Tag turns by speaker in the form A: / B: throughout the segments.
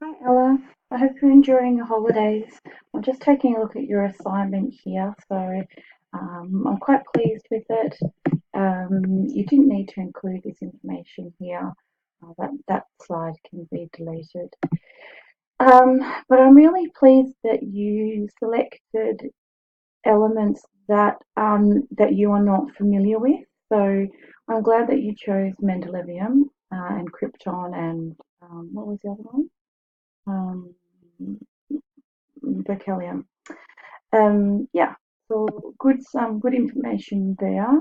A: Hi Ella, I hope you're enjoying your holidays. I'm just taking a look at your assignment here, so I'm quite pleased with it. You didn't need to include this information here. That slide can be deleted. Um, but I'm really pleased that you selected elements that you are not familiar with. So I'm glad that you chose Mendelevium and Krypton and what was the other one? Um, Berkelium. Yeah, so some good information there.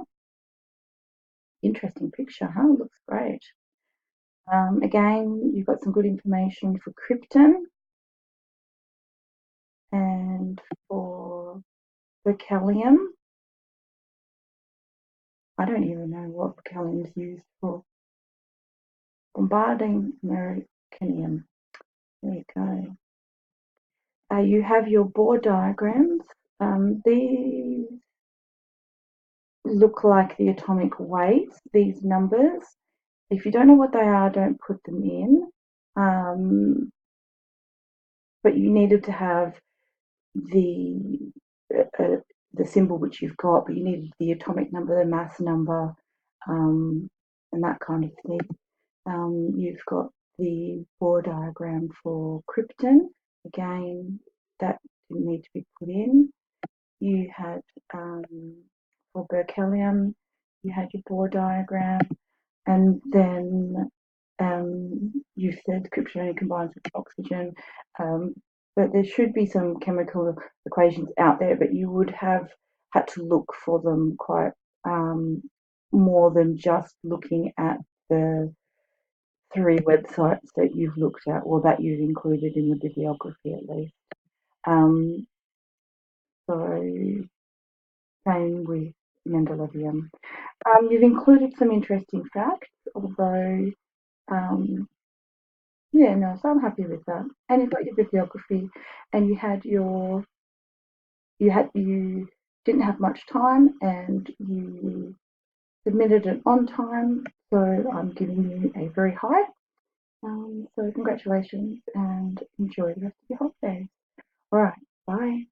A: Interesting picture, huh? Looks great. Again, you've got some good information for Krypton and for Berkelium. I don't even know what Berkelium is used for. Bombarding Americanium. There you go. You have your Bohr diagrams. These look like the atomic weights, these numbers. If you don't know what they are, don't put them in. Um, but you needed to have the the symbol which you've got, but you needed the atomic number, the mass number, um, and that kind of thing. You've got the Bohr diagram for krypton. Again, that didn't need to be put in. You had for berkelium, you had your Bohr diagram, and then you said krypton only combines with oxygen, um, but there should be some chemical equations out there, but you would have had to look for them quite um, more than just looking at the three websites that you've looked at or that you've included in the bibliography at least. Um, so same with Mendelevium. You've included some interesting facts, although yeah, no, so I'm happy with that. And you've got your bibliography, and you didn't have much time, and you submitted it on time. So I'm giving you a very high. So congratulations, and enjoy the rest of your holidays. All right, bye.